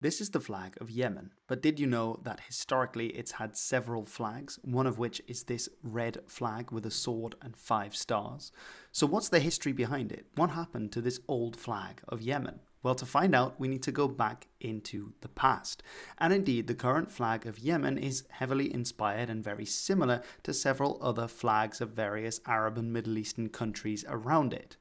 This is the flag of Yemen, but did you know that historically it's had several flags, one of which is this red flag with a sword and 5 stars? So what's the history behind it? What happened to this old flag of Yemen? Well, to find out, we need to go back into the past. And indeed, the current flag of Yemen is heavily inspired and very similar to several other flags of various Arab and Middle Eastern countries around it.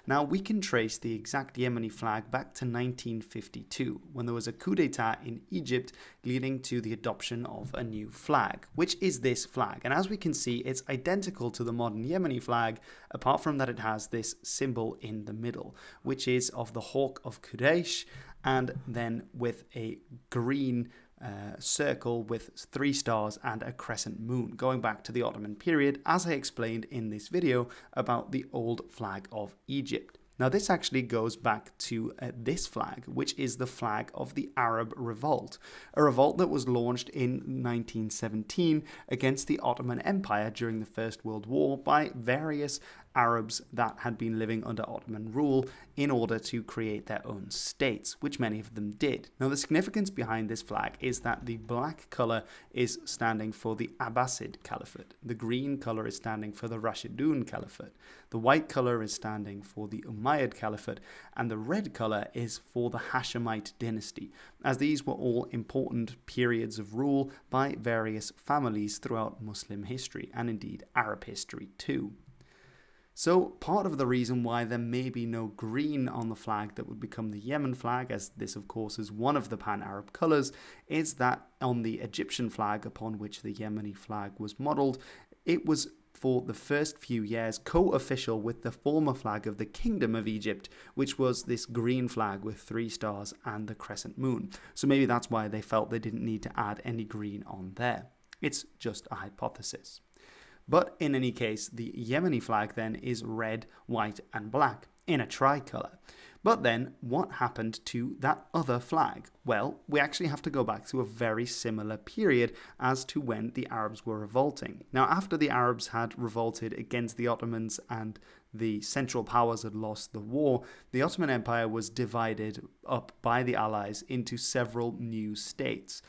Now, we can trace the exact Yemeni flag back to 1952, when there was a coup d'etat in Egypt leading to the adoption of a new flag, which is this flag. And as we can see, it's identical to the modern Yemeni flag, apart from that it has this symbol in the middle, which is of the hawk of Quraysh, and then with a green circle with 3 stars and a crescent moon, going back to the Ottoman period, as I explained in this video about the old flag of Egypt. Now, this actually goes back to this flag, which is the flag of the Arab Revolt, a revolt that was launched in 1917 against the Ottoman Empire during the First World War by various Arabs that had been living under Ottoman rule in order to create their own states, which many of them did. Now, the significance behind this flag is that the black color is standing for the Abbasid Caliphate, the green color is standing for the Rashidun Caliphate, the white color is standing for the Umayyad Caliphate, and the red color is for the Hashemite dynasty, as these were all important periods of rule by various families throughout Muslim history, and indeed Arab history too. So part of the reason why there may be no green on the flag that would become the Yemen flag, as this of course is one of the pan-Arab colours, is that on the Egyptian flag upon which the Yemeni flag was modelled, it was for the first few years co-official with the former flag of the Kingdom of Egypt, which was this green flag with 3 stars and the crescent moon. So maybe that's why they felt they didn't need to add any green on there. It's just a hypothesis. But in any case, the Yemeni flag then is red, white and black in a tricolour. But then what happened to that other flag? Well, we actually have to go back to a very similar period as to when the Arabs were revolting. Now, after the Arabs had revolted against the Ottomans and the Central Powers had lost the war, the Ottoman Empire was divided up by the Allies into several new states.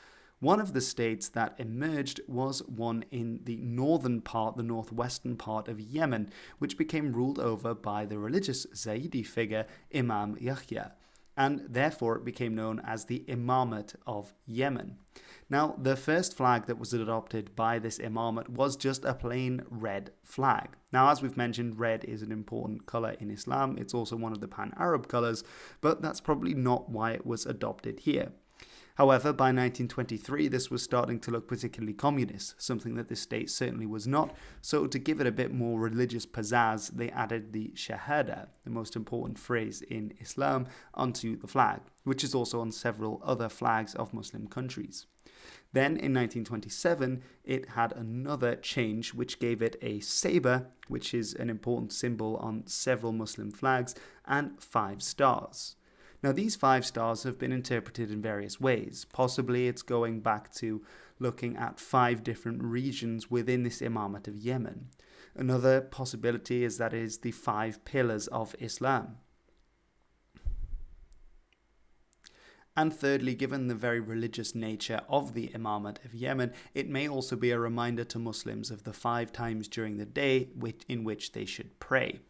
One of the states that emerged was one in the northern part, the northwestern part of Yemen, which became ruled over by the religious Zaidi figure Imam Yahya, and therefore it became known as the Imamate of Yemen. Now, the first flag that was adopted by this Imamate was just a plain red flag. Now, as we've mentioned, red is an important colour in Islam. It's also one of the pan-Arab colours, but that's probably not why it was adopted here. However, by 1923, this was starting to look particularly communist, something that this state certainly was not. So to give it a bit more religious pizzazz, they added the Shahada, the most important phrase in Islam, onto the flag, which is also on several other flags of Muslim countries. Then in 1927, it had another change, which gave it a saber, which is an important symbol on several Muslim flags, and 5 stars. Now, these 5 stars have been interpreted in various ways. Possibly it's going back to looking at 5 different regions within this Imamate of Yemen. Another possibility is that it is the 5 pillars of Islam. And thirdly, given the very religious nature of the Imamate of Yemen, it may also be a reminder to Muslims of the 5 times during the day in which they should pray.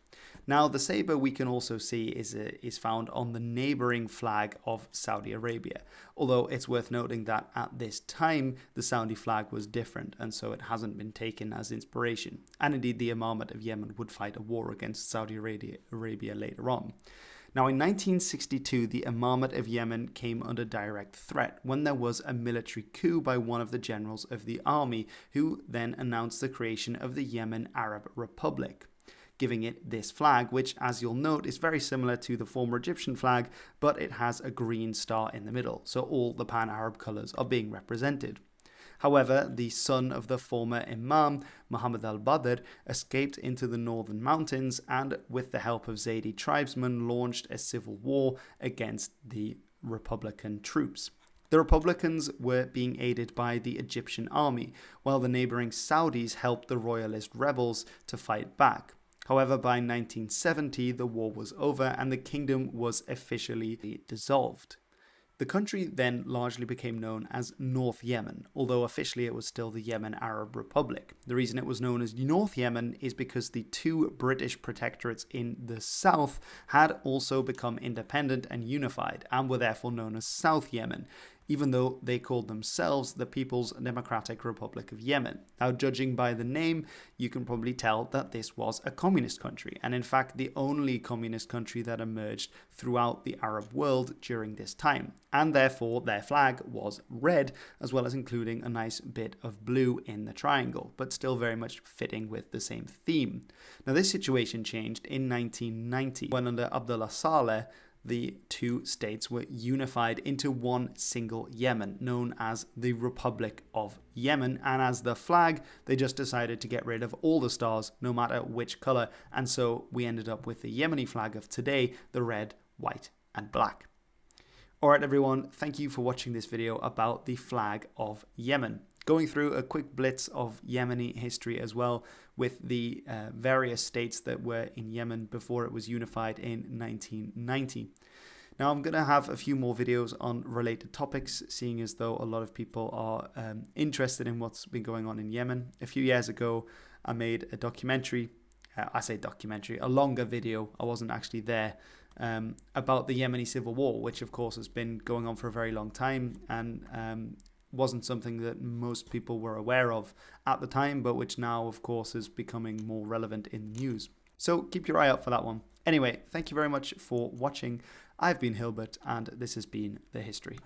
Now, the saber we can also see is found on the neighbouring flag of Saudi Arabia, although it's worth noting that at this time the Saudi flag was different, and so it hasn't been taken as inspiration. And indeed, the Imamate of Yemen would fight a war against Saudi Arabia later on. Now, in 1962, the Imamate of Yemen came under direct threat when there was a military coup by one of the generals of the army, who then announced the creation of the Yemen Arab Republic, giving it this flag, which, as you'll note, is very similar to the former Egyptian flag, but it has a green star in the middle, so all the pan-Arab colours are being represented. However, the son of the former Imam, Muhammad al-Badr, escaped into the northern mountains and, with the help of Zaidi tribesmen, launched a civil war against the Republican troops. The Republicans were being aided by the Egyptian army, while the neighbouring Saudis helped the royalist rebels to fight back. However, by 1970, the war was over and the kingdom was officially dissolved. The country then largely became known as North Yemen, although officially it was still the Yemen Arab Republic. The reason it was known as North Yemen is because the two British protectorates in the south had also become independent and unified, and were therefore known as South Yemen, even though they called themselves the People's Democratic Republic of Yemen. Now, judging by the name, you can probably tell that this was a communist country, and in fact the only communist country that emerged throughout the Arab world during this time, and therefore their flag was red, as well as including a nice bit of blue in the triangle, but still very much fitting with the same theme. Now, this situation changed in 1990, when under Abdullah Saleh, the two states were unified into one single Yemen, known as the Republic of Yemen, and as the flag, they just decided to get rid of all the stars, no matter which color, and so we ended up with the Yemeni flag of today, the red, white, and black. Alright everyone, thank you for watching this video about the flag of Yemen. Going through a quick blitz of Yemeni history as well, with the various states that were in Yemen before it was unified in 1990. Now I'm going to have a few more videos on related topics, seeing as though a lot of people are interested in what's been going on in Yemen. A few years ago I made a documentary, a longer video, I wasn't actually there, about the Yemeni civil war, which of course has been going on for a very long time, and wasn't something that most people were aware of at the time, but which now of course is becoming more relevant in the news. So keep your eye out for that one. Anyway, thank you very much for watching. I've been Hilbert, and this has been The History.